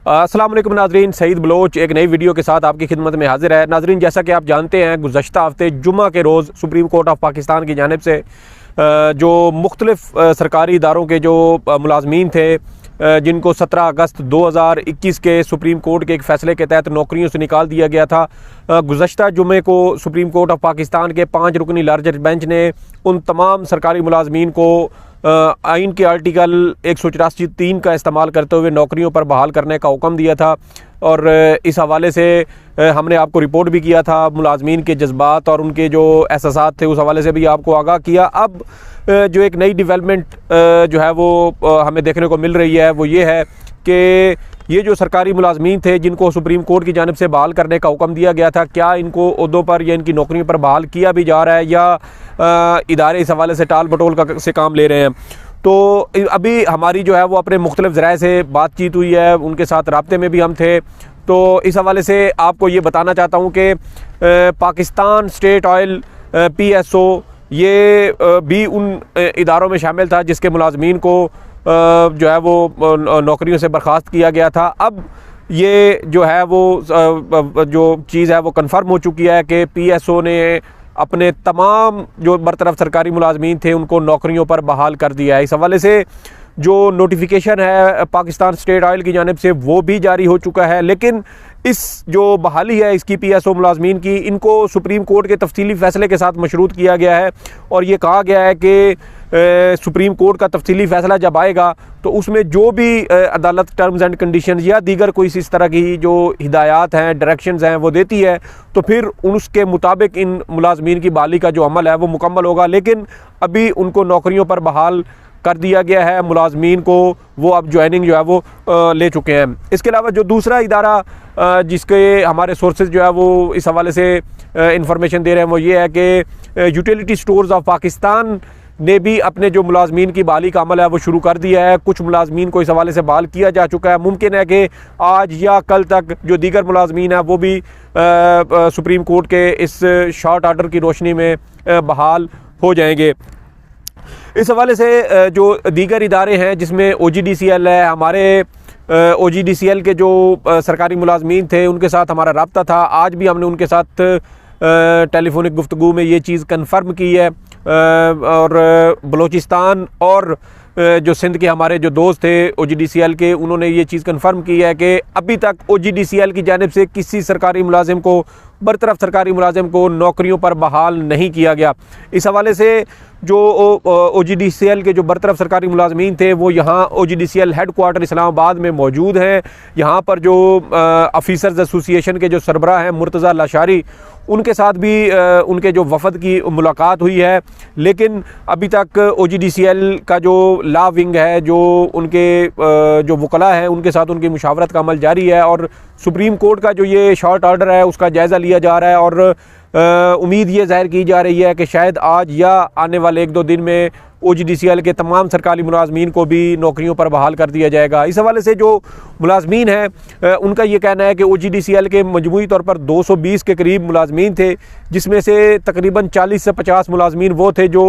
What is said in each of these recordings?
अस्सलाम वालेकुम नाजरीन, सईद बलोच एक नई वीडियो के साथ आपकी खिदमत में हाजिर है। नाजरीन, जैसा कि आप जानते हैं, गुज़श्ता हफ्ते जुम्मा के रोज़ सुप्रीम कोर्ट ऑफ पाकिस्तान की जानिब से जो मुख्तलिफ सरकारी इदारों के जो मुलाजमीन थे जिनको 17 अगस्त 2021 के सुप्रीम कोर्ट के एक फ़ैसले के तहत नौकरियों से निकाल दिया गया था, गुज़श्ता जुमे को सुप्रीम कोर्ट ऑफ पाकिस्तान के 5 रुकनी लार्जर बेंच ने उन तमाम सरकारी मुलाजमीन को आइन के आर्टिकल 184(3) का इस्तेमाल करते हुए नौकरियों पर बहाल करने का हुक्म दिया था। और इस हवाले से हमने आपको रिपोर्ट भी किया था, मुलाजमीन के जज्बात और उनके जो एहसासात थे उस हवाले से भी आपको आगाह किया। अब जो एक नई डेवलपमेंट जो है वो हमें देखने को मिल रही है वो ये है कि ये जो सरकारी मुलाजमीन थे जिनको सुप्रीम कोर्ट की जानिब से बहाल करने का हुक्म दिया गया था, क्या इनको ओहदों पर या इनकी नौकरियों पर बहाल किया भी जा रहा है या इदारे इस हवाले से टाल बटोल से काम ले रहे हैं। तो अभी हमारी जो है वो अपने मुख्तलिफ ज़राए से बातचीत हुई है, उनके साथ राब्ते में भी हम थे। तो इस हवाले से आपको ये बताना चाहता हूँ कि पाकिस्तान स्टेट ऑयल PSO ये भी उन इदारों में शामिल था जिसके मुलाजमीन को जो है वो नौकरियों से बर्खास्त किया गया था। अब ये जो है वो जो चीज़ है वो कन्फर्म हो चुकी है कि PSO ने अपने तमाम जो बरतरफ सरकारी मुलाजमीन थे उनको नौकरियों पर बहाल कर दिया है। इस हवाले से जो नोटिफिकेशन है पाकिस्तान स्टेट ऑयल की जानिब से वो भी जारी हो चुका है, लेकिन इस जो बहाली है इसकी PSO मुलाजमीन की, इनको सुप्रीम कोर्ट के तफसीली फ़ैसले के साथ मशरूत किया गया है। और ये कहा गया है कि सुप्रीम कोर्ट का तफसीली फ़ैसला जब आएगा तो उसमें जो भी अदालत टर्म्स एंड कंडीशन या दीगर कोई इस तरह की जो हिदायत हैं, डायरेक्शंस हैं वो देती है, तो फिर उसके मुताबिक इन मुलाजमीन की बहाली का जो अमल है वो मुकम्मल होगा। लेकिन अभी उनको नौकरियों पर बहाल कर दिया गया है, मुलाजमीन को वो अब ज्वाइनिंग जो है वो ले चुके हैं। इसके अलावा जो दूसरा इदारा जिसके हमारे सोर्सेज जो है वो इस हवाले से इंफॉर्मेशन दे रहे हैं वो ये है कि यूटिलिटी स्टोर्स ऑफ पाकिस्तान ने भी अपने जो मुलाजमीन की बहाली का अमल है वो शुरू कर दिया है। कुछ मुलाजमीन को इस हवाले से बहाल किया जा चुका है। मुमकिन है कि आज या कल तक जो दीगर मुलाजमीन है वो भी सुप्रीम कोर्ट के इस शॉर्ट ऑर्डर की रोशनी में बहाल हो जाएंगे। इस हवाले से जो दीगर इदारे हैं जिसमें OGDCL है, हमारे OGDCL के जो सरकारी मुलाजमीन थे उनके साथ हमारा रब्ता था। आज भी हमने उनके साथ टेलीफोनिक गुफ्तगू में ये चीज़ कन्फर्म की है। और बलूचिस्तान और जो सिंध के हमारे जो दोस्त थे OGDCL के, उन्होंने ये चीज़ कन्फर्म की है कि अभी तक OGDCL की जानिब से किसी सरकारी मुलाजिम को, बरतरफ सरकारी मुलाजिम को नौकरियों पर बहाल नहीं किया गया। इस हवाले से जो OGDCL के जो बरतरफ सरकारी मुलाजमीन थे वो यहाँ OGDCL हेड क्वार्टर इस्लामाबाद में मौजूद हैं। यहाँ पर जो ऑफिसर्स एसोसिएशन के जो सरबराह हैं मुर्तज़ा लाशारी, उनके साथ भी उनके जो वफद की मुलाकात हुई है। लेकिन अभी तक OGDCL का जो लॉ विंग है, जो उनके जो वकला हैं, उनके साथ उनकी मुशावरत का अमल जारी है। और सुप्रीम कोर्ट का जो ये शॉर्ट ऑर्डर है उसका जायज़ा लिया जा रहा है और उम्मीद ये ज़ाहिर की जा रही है कि शायद आज या आने वाले 1-2 दिन में OGDCL के तमाम सरकारी मुलाजमीन को भी नौकरियों पर बहाल कर दिया जाएगा। इस हवाले से जो मुलाजमीन हैं उनका ये कहना है कि OGDCL के मजमूई तौर पर 220 के करीब मुलाजमीन थे, जिसमें से तकरीबन 40 से 50 मुलाजमीन वो थे जो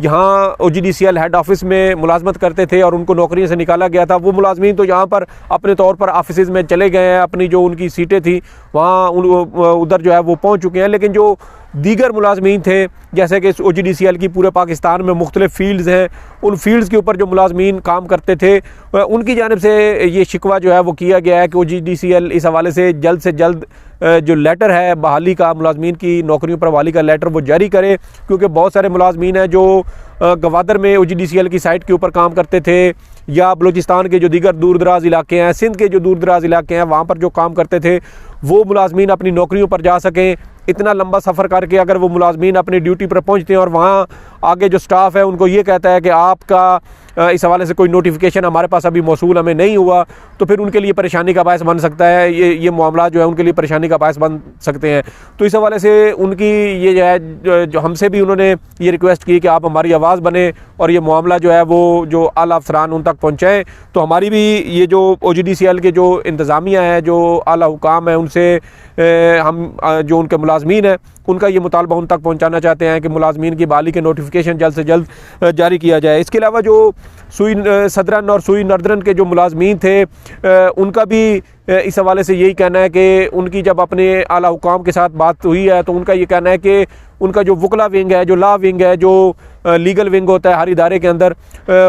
यहाँ OGDCL हेड ऑफिस में मुलाजमत करते थे और उनको नौकरियों से निकाला गया था। वो मुलाजमीन तो यहाँ पर अपने तौर पर ऑफिस में चले गए हैं, अपनी जो उनकी सीटें थी वहाँ उधर जो है वो पहुँच चुके हैं। लेकिन जो दीगर मुलाजमीन थे, जैसे कि OGDCL की पूरे पाकिस्तान में मुख्तलिफ फील्ड्स हैं, उन फील्ड्स के ऊपर जो मुलाजमीन काम करते थे उनकी जानिब से ये शिकवा जो है वो किया गया है कि OGDCL इस हवाले से जल्द जो लेटर है बहाली का, मुलाजमीन की नौकरियों पर बहाली का लेटर वो जारी करे। क्योंकि बहुत सारे मुलाजमीन हैं जो गवादर में OGDCL की साइट के ऊपर काम करते थे, या बलूचिस्तान के जो दीगर दूर दराज इलाके हैं, सिंध के जो दूर दराज इलाके हैं, वहाँ पर जो काम करते थे वो मुलाजमीन अपनी नौकरियों पर जा सकें। इतना लंबा सफ़र करके अगर वो मुलाजमीन अपनी ड्यूटी पर पहुँचते हैं और वहाँ आगे जो स्टाफ है उनको ये कहता है कि आपका इस हवाले से कोई नोटिफिकेशन हमारे पास अभी मौसूल हमें नहीं हुआ, तो फिर उनके लिए परेशानी का बायस बन सकता है। ये मामला जो है उनके लिए परेशानी का बायस बन सकते हैं। तो इस हवाले से उनकी ये जो है जो हमसे भी उन्होंने ये रिक्वेस्ट की कि आप हमारी आवाज़ बने और ये मामला जो है वो जो आला अफसरान उन तक पहुँचाएँ। तो हमारी भी ये जो OGDCL के जो इंतज़ामिया है, जो आला हुकाम है, उनसे हम जो उनके मुलाजमीन हैं उनका ये मुतालबा उन तक पहुँचाना चाहते हैं कि मुलाजमीन की बहाली के नोटिफिकेशन जल्द से जल्द जारी किया जाए। इसके अलावा जो सुई सदरन और सुई नर्दरन के जो मुलाजमीन थे उनका भी इस हवाले से यही कहना है कि उनकी जब अपने आला हुकाम के साथ बात हुई है तो उनका ये कहना है कि उनका जो वकला विंग है, जो लॉ विंग है, जो लीगल विंग होता है हर इदारे के अंदर,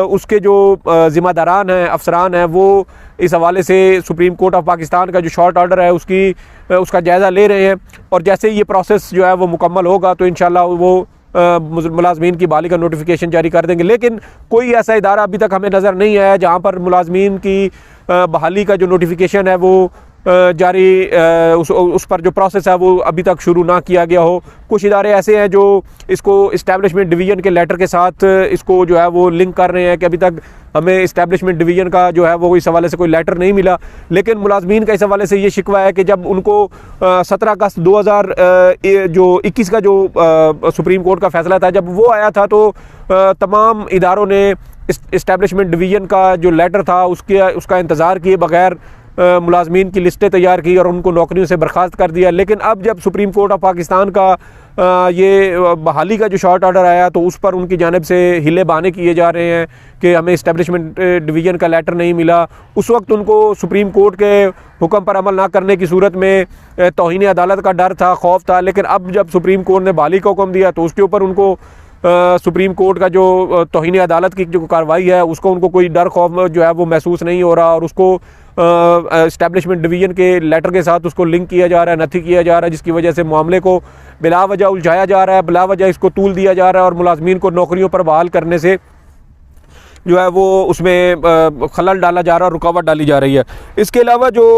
उसके जो ज़िम्मेदारान हैं, अफसरान हैं, वो इस हवाले से सुप्रीम कोर्ट ऑफ पाकिस्तान का जो शॉर्ट ऑर्डर है उसका जायज़ा ले रहे हैं। और जैसे ये प्रोसेस जो है वो मुकम्मल होगा तो इंशाल्लाह वो मुलाजमीन की बहाली का नोटिफिकेशन जारी कर देंगे। लेकिन कोई ऐसा इदारा अभी तक हमें नज़र नहीं आया जहाँ पर मुलाजमीन की बहाली का जो नोटिफिकेशन है वो जारी उस पर जो प्रोसेस है वो अभी तक शुरू ना किया गया हो। कुछ इदारे ऐसे हैं जो इसको इस्टेब्लिशमेंट डिवीज़न के लेटर के साथ इसको जो है वो लिंक कर रहे हैं कि अभी तक हमें इस्टेब्लिशमेंट डिवीज़न का जो है वो इस हवाले से कोई लेटर नहीं मिला। लेकिन मुलाजमीन का इस हवाले से ये शिकवा है कि जब उनको 17 अगस्त 2021 का जो सुप्रीम कोर्ट का फैसला था, जब वो आया था तो तमाम इदारों ने इस्टेब्लिशमेंट डिवीज़न का जो लेटर था उसका इंतज़ार किए बगैर मुलाजमीन की लिस्टें तैयार की और उनको नौकरियों से बर्खास्त कर दिया। लेकिन अब जब सुप्रीम कोर्ट ऑफ पाकिस्तान का ये बहाली का जो शॉर्ट ऑर्डर आया तो उस पर उनकी जानिब से हिले बहाने किए जा रहे हैं कि हमें इस्टेब्लिशमेंट डिवीज़न का लेटर नहीं मिला। उस वक्त उनको सुप्रीम कोर्ट के हुक्म पर अमल ना करने की सूरत में तौहीन अदालत का डर था, खौफ था। लेकिन अब जब सुप्रीम कोर्ट ने बहाली का हुक्म दिया तो उसके ऊपर उनको सुप्रीम कोर्ट का जो तौहीन अदालत की जो कार्रवाई है उसको उनको कोई डर खौफ जो है वो महसूस नहीं हो रहा और उसको इस्टेब्लिशमेंट डिवीज़न के लेटर के साथ उसको लिंक किया जा रहा है, नथी किया जा रहा है, जिसकी वजह से मामले को बिला वजह उलझाया जा रहा है, बिला वजह इसको तूल दिया जा रहा है और मुलाजमीन को नौकरियों पर बहाल करने से जो है वो उसमें खलल डाला जा रहा है, रुकावट डाली जा रही है। इसके अलावा जो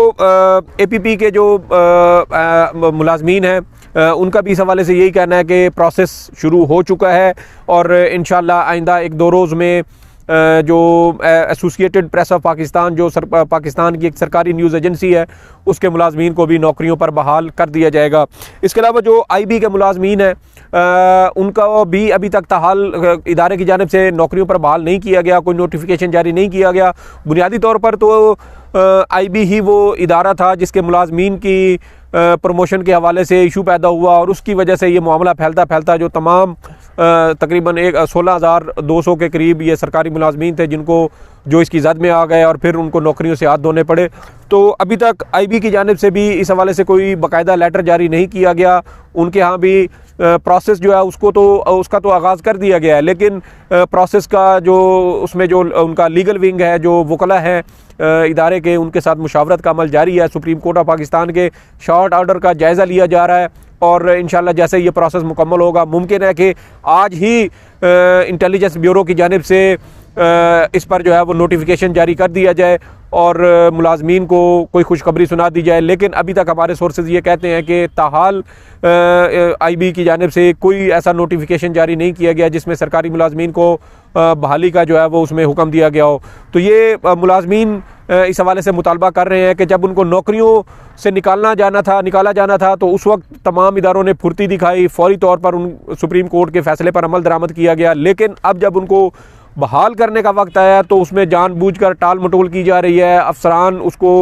APP के जो मुलाजमीन हैं उनका भी इस हवाले से यही कहना है कि प्रोसेस शुरू हो चुका है और इंशाल्लाह आइंदा 1-2 रोज़ में जो एसोसिएटेड प्रेस ऑफ पाकिस्तान जो पाकिस्तान की एक सरकारी न्यूज़ एजेंसी है उसके मुलाजमीन को भी नौकरियों पर बहाल कर दिया जाएगा। इसके अलावा जो IB के मुलाजमीन हैं उनका भी अभी तक ताहाल इदारे की जानिब से नौकरियों पर बहाल नहीं किया गया, कोई नोटिफिकेशन जारी नहीं किया गया। बुनियादी तौर पर तो IB ही वो इदारा था जिसके मुलाजमीन की प्रमोशन के हवाले से इशू पैदा हुआ और उसकी वजह से ये मामला फैलता फैलता जो तमाम तकरीबन 16,200 के करीब ये सरकारी मुलाजमीन थे जिनको जो इसकी जद में आ गए और फिर उनको नौकरियों से हाथ धोने पड़े। तो अभी तक IB की जानिब से भी इस हवाले से कोई बाकायदा लेटर जारी नहीं किया गया। उनके यहाँ भी प्रोसेस जो है उसका तो आगाज़ कर दिया गया है, लेकिन प्रोसेस का जो उसमें जो उनका लीगल विंग है, जो वकला है इदारे के, उनके साथ मुशावरत का अमल जारी है। सुप्रीम कोर्ट ऑफ पाकिस्तान के शॉर्ट ऑर्डर का जायज़ा लिया जा रहा है और इंशाल्लाह जैसे ये प्रोसेस मुकम्मल होगा मुमकिन है कि आज ही इंटेलिजेंस ब्यूरो की जानिब से इस पर जो है वो नोटिफिकेशन जारी कर दिया जाए और मुलाजमीन को कोई खुशखबरी सुना दी जाए। लेकिन अभी तक हमारे सोर्सेज ये कहते हैं कि ताहाल IB की जानिब से कोई ऐसा नोटिफिकेशन जारी नहीं किया गया जिसमें सरकारी मुलाजमीन को बहाली का जो है वो उसमें हुक्म दिया गया हो। तो ये मुलाजमीन इस हवाले से मुतालबा कर रहे हैं कि जब उनको नौकरियों से निकाला जाना था तो उस वक्त तमाम इदारों ने फुर्ती दिखाई, फौरी तौर पर उन सुप्रीम कोर्ट के फैसले पर अमल दरामद किया गया। लेकिन अब जब उनको बहाल करने का वक्त आया तो उसमें जानबूझकर टाल मटोल की जा रही है। अफसरान उसको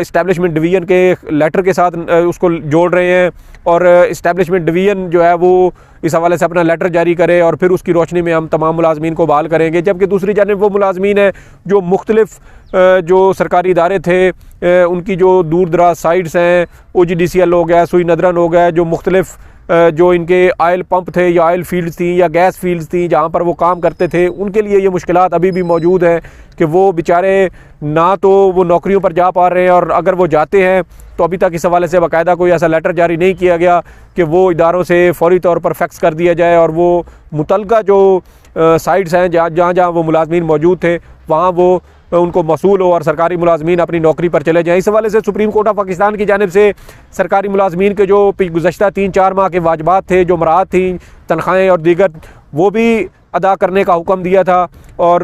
इस्टेब्लिशमेंट डिवीज़न के लेटर के साथ उसको जोड़ रहे हैं और इस्टेब्लिशमेंट डिवीज़न जो है वो इस हवाले से अपना लेटर जारी करे और फिर उसकी रोशनी में हम तमाम मुलाजमीन को बहाल करेंगे। जबकि दूसरी जानिब वो मुलाजमीन हैं जो मुख्तलिफ जो सरकारी इदारे थे उनकी जो दूर दराज साइट्स हैं, OGDCL हो गया, सुई नदरन हो गया, जो मुख्तलिफ जो इनके ऑयल पंप थे या ऑयल फील्ड्स थी या गैस फील्ड्स थी जहाँ पर वो काम करते थे, उनके लिए ये मुश्किलात अभी भी मौजूद हैं कि वो बेचारे ना तो वो नौकरियों पर जा पा रहे हैं और अगर वो जाते हैं तो अभी तक इस हवाले से बाकायदा कोई ऐसा लेटर जारी नहीं किया गया कि वो इदारों से फौरी तौर पर फैक्स कर दिया जाए और वो मुतलका जो साइट्स हैं जहाँ वो मुलाजमीन मौजूद थे वहाँ वो उनको मसूल हो और सरकारी मुलाजमीन अपनी नौकरी पर चले जाएँ। इस हवाले से सुप्रीम कोर्ट ऑफ पाकिस्तान की जानिब से सरकारी मुलाजमीन के जो गुज़श्ता 3-4 माह के वाजबात थे, जो मराहत थी, तनख्वाहें और दीगर, वो भी अदा करने का हुक्म दिया था और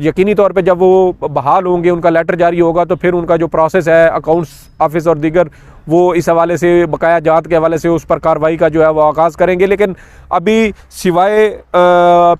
यकीनी तौर पे जब वो बहाल होंगे, उनका लेटर जारी होगा तो फिर उनका जो प्रोसेस है अकाउंट्स ऑफिस और दीगर वो इस हवाले से बकाया जात के हवाले से उस पर कार्रवाई का जो है वो आगाज़ करेंगे। लेकिन अभी सिवाय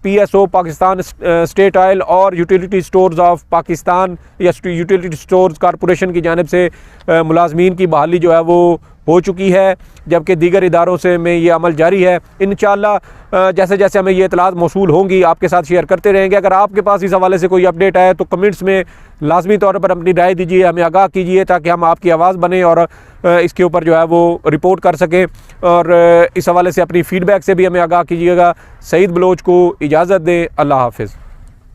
PSO पाकिस्तान स्टेट ऑयल और यूटिलिटी स्टोर्स ऑफ पाकिस्तान या यूटिलिटी स्टोर्स कॉरपोरेशन की जानिब से मुलाजमीन की बहाली जो है वो हो चुकी है, जबकि दीगर इदारों से में ये अमल जारी है। इंशाअल्लाह जैसे जैसे हमें ये इतलात मौसूल होंगी आपके साथ शेयर करते रहेंगे। अगर आपके पास इस हवाले से कोई अपडेट आए तो कमेंट्स में लाजमी तौर पर अपनी राय दीजिए, हमें आगाह कीजिए, ताकि हम आपकी आवाज़ बने और इसके ऊपर जो है वो रिपोर्ट कर सकें। और इस हवाले से अपनी फ़ीडबैक से भी हमें आगाह कीजिएगा। सईद बलोच को इजाज़त दें। अल्लाह हाफ़िज़।